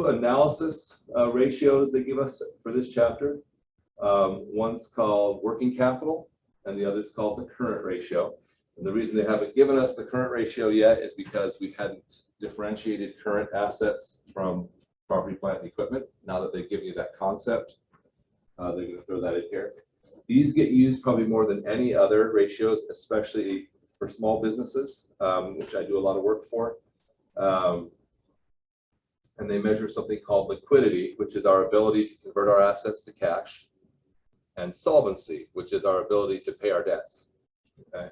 analysis ratios they give us for this chapter. One's called working capital, and the other's called the current ratio. And the reason they haven't given us the current ratio yet is because we hadn't differentiated current assets from property, plant, and equipment. Now that they've given you that concept, they're going to throw that in here. These get used probably more than any other ratios, especially for small businesses, which I do a lot of work for. And they measure something called liquidity, which is our ability to convert our assets to cash, and solvency, which is our ability to pay our debts. Okay.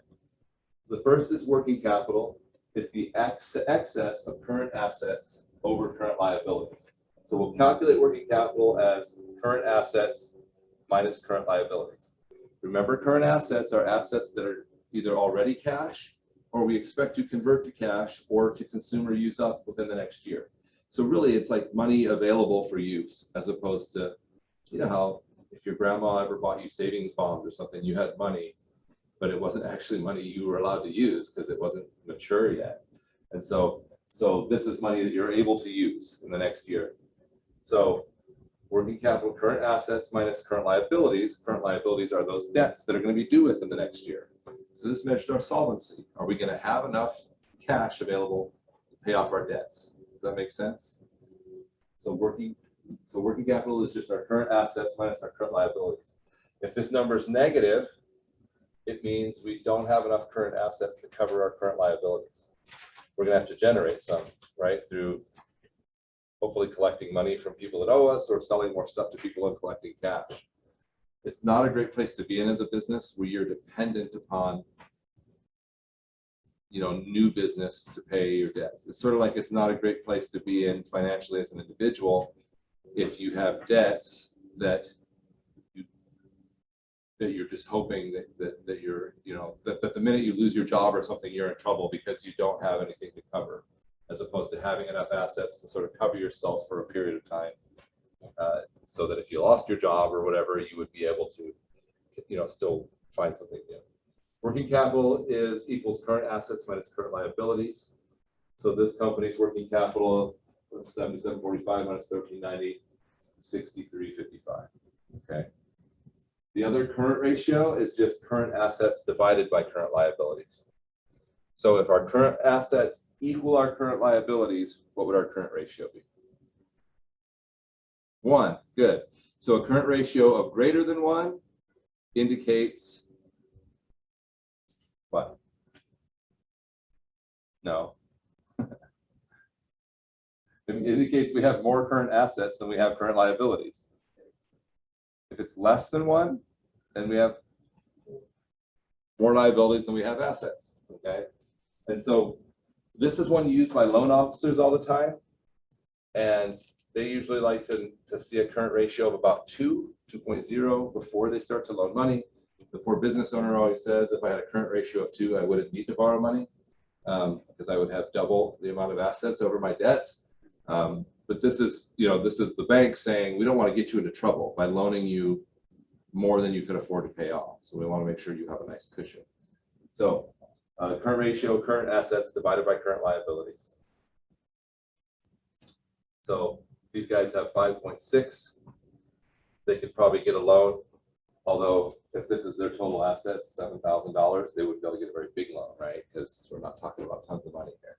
The first is working capital. It's the excess of current assets over current liabilities. So we'll calculate working capital as current assets minus current liabilities. Remember, current assets are assets that are either already cash, or we expect to convert to cash or to consume or use up within the next year. So really, it's like money available for use, as opposed to, you know how if your grandma ever bought you savings bonds or something, you had money, but it wasn't actually money you were allowed to use because it wasn't mature yet. And so this is money that you're able to use in the next year. So working capital, current assets minus current liabilities. Current liabilities are those debts that are going to be due within the next year. So this measures our solvency. Are we going to have enough cash available to pay off our debts? Does that make sense? So working capital is just our current assets minus our current liabilities. If this number is negative, it means we don't have enough current assets to cover our current liabilities. We're going to have to generate some, right, through hopefully collecting money from people that owe us or selling more stuff to people and collecting cash. It's not a great place to be in as a business where you're dependent upon, you know, new business to pay your debts. It's sort of like it's not a great place to be in financially as an individual if you have debts that you're just hoping that you're, you know, that the minute you lose your job or something, you're in trouble because you don't have anything to cover, as opposed to having enough assets to sort of cover yourself for a period of time, so that if you lost your job or whatever, you would be able to, you know, still find something new. Working capital equals current assets minus current liabilities. So this company's working capital was 7745 minus 1390, 6355. Okay. The other current ratio is just current assets divided by current liabilities. So if our current assets equal our current liabilities, what would our current ratio be? 1. Good. So a current ratio of greater than 1 indicates what? No. It indicates we have more current assets than we have current liabilities. If it's less than 1, then we have more liabilities than we have assets. Okay. And so this is one used by loan officers all the time. And they usually like to see a current ratio of about 2.0 before they start to loan money. The poor business owner always says, if I had a current ratio of 2, I wouldn't need to borrow money because I would have double the amount of assets over my debts. But this is, you know, this is the bank saying, we don't want to get you into trouble by loaning you more than you could afford to pay off. So we want to make sure you have a nice cushion. So current ratio, current assets divided by current liabilities. So these guys have 5.6. They could probably get a loan, although if this is their total assets, $7,000, they would be able to get a very big loan, right? Because we're not talking about tons of money here.